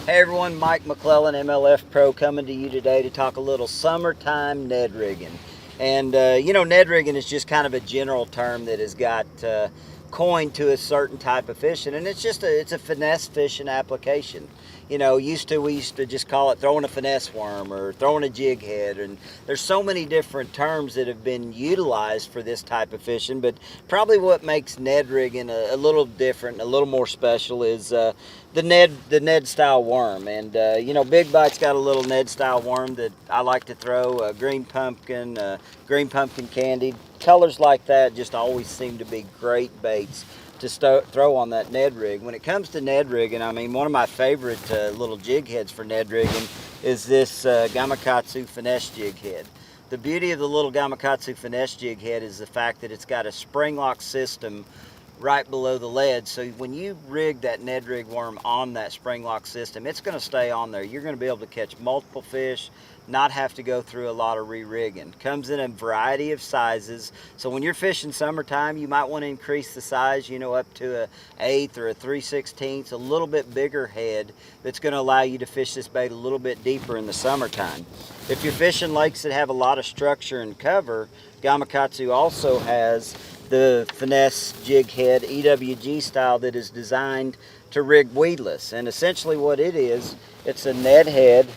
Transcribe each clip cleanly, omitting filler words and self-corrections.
Hey everyone, Mike McClelland, MLF Pro, coming to you today to talk a little summertime Ned rigging. And Ned rigging is just kind of a general term that has got coined to a certain type of fishing, and it's a finesse fishing application. We used to just call it throwing a finesse worm or throwing a jig head, and there's so many different terms that have been utilized for this type of fishing. But probably what makes Ned rigging a little different, a little more special is the Ned style worm. And Big Bite's got a little Ned style worm that I like to throw, green pumpkin candy. Colors like that just always seem to be great baits to throw on that Ned rig. When it comes to Ned rigging, I mean, one of my favorite little jig heads for Ned rigging is this Gamakatsu finesse jig head. The beauty of the little Gamakatsu finesse jig head is the fact that it's got a spring lock system right below the lead, so when you rig that Ned rig worm on that spring lock system, it's going to stay on there. You're going to be able to catch multiple fish, not have to go through a lot of re-rigging. Comes in a variety of sizes, so when you're fishing summertime, you might want to increase the size, up to a 1/8 or a 3/16, a little bit bigger head that's going to allow you to fish this bait a little bit deeper in the summertime. If you're fishing lakes that have a lot of structure and cover, Gamakatsu also has the finesse jig head EWG style that is designed to rig weedless. And essentially what it is, it's a Ned head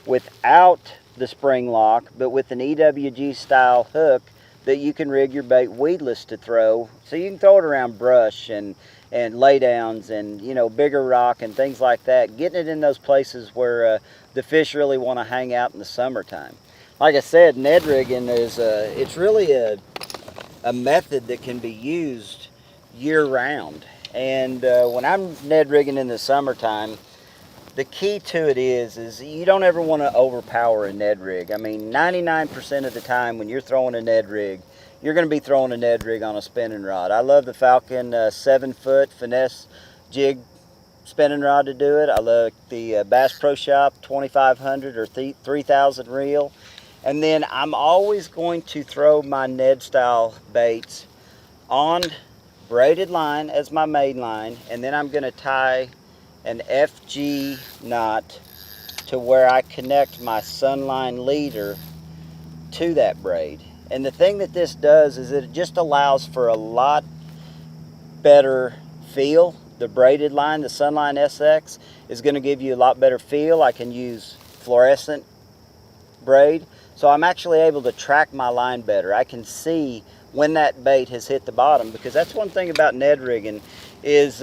without the spring lock, but with an EWG style hook that you can rig your bait weedless to throw. So you can throw it around brush and laydowns and bigger rock and things like that, getting it in those places where the fish really want to hang out in the summertime. Like I said, Ned rigging is it's really a method that can be used year-round. And when I'm Ned rigging in the summertime, the key to it is you don't ever want to overpower a Ned rig. I mean, 99% of the time when you're throwing a Ned rig, you're going to be throwing a Ned rig on a spinning rod. I love the Falcon 7-foot finesse jig spinning rod to do it. I love the Bass Pro Shop 2500 or 3000 reel. And then I'm always going to throw my Ned style baits on braided line as my main line, and then I'm going to tie an FG knot to where I connect my Sunline leader to that braid. And the thing that this does is it just allows for a lot better feel. The braided line, the Sunline SX, is going to give you a lot better feel. I can use fluorescent braid, so I'm actually able to track my line better. I can see when that bait has hit the bottom, because that's one thing about Ned rigging is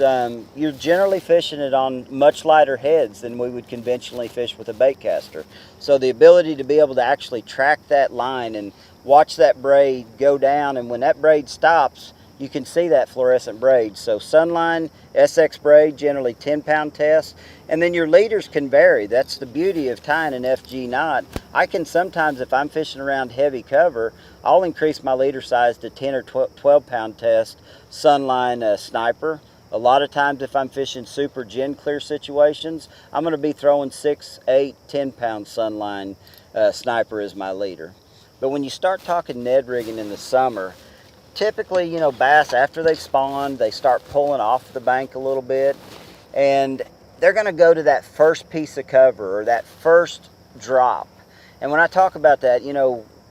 you're generally fishing it on much lighter heads than we would conventionally fish with a bait caster. So the ability to be able to actually track that line and watch that braid go down, and when that braid stops, you can see that fluorescent braid. So Sunline SX braid, generally 10-pound test, and then your leaders can vary. That's the beauty of tying an FG knot. I can sometimes, if I'm fishing around heavy cover, I'll increase my leader size to 10 or 12-pound test Sunline Sniper. A lot of times if I'm fishing super gin clear situations, I'm going to be throwing 6, 8, 10-pound Sunline Sniper as my leader. But when you start talking Ned rigging in the summer, typically, bass, after they've spawned, they start pulling off the bank a little bit, and they're going to go to that first piece of cover or that first drop. And when I talk about that,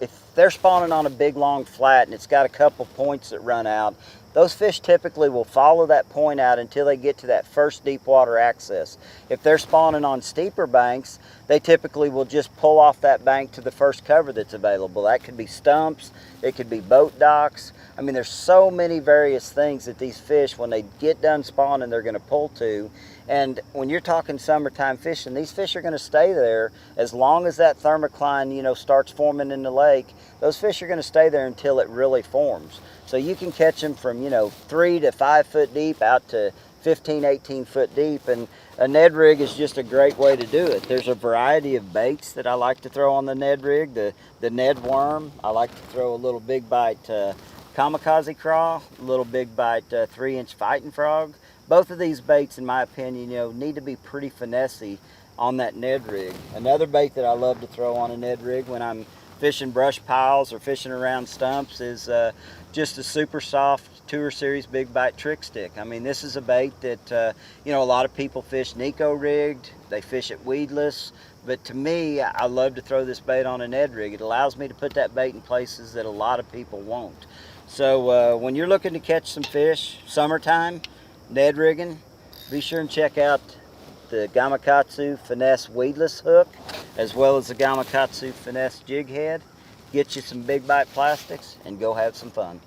if they're spawning on a big long flat and it's got a couple points that run out, those fish typically will follow that point out until they get to that first deep water access. If they're spawning on steeper banks, they typically will just pull off that bank to the first cover that's available. That could be stumps, it could be boat docks. I mean, there's so many various things that these fish, when they get done spawning, they're going to pull to. And when you're talking summertime fishing, these fish are going to stay there as long as that thermocline, starts forming in the lake. Those fish are going to stay there until it really forms. So you can catch them from, 3 to 5 foot deep out to 15, 18 foot deep. And a Ned rig is just a great way to do it. There's a variety of baits that I like to throw on the Ned rig. The Ned worm, I like to throw a little Big Bite kamikaze craw, a little Big Bite 3-inch fighting frog. Both of these baits, in my opinion, need to be pretty finessey on that Ned rig. Another bait that I love to throw on a Ned rig when I'm fishing brush piles or fishing around stumps is just a super soft Tour Series Big Bite Trick Stick. I mean, this is a bait that, you know, a lot of people fish Nico rigged, they fish it weedless, but to me, I love to throw this bait on a Ned rig. It allows me to put that bait in places that a lot of people won't. So when you're looking to catch some fish, summertime, Ned rigging, be sure and check out the Gamakatsu Finesse weedless hook, as well as the Gamakatsu Finesse jig head. Get you some big bite plastics and go have some fun.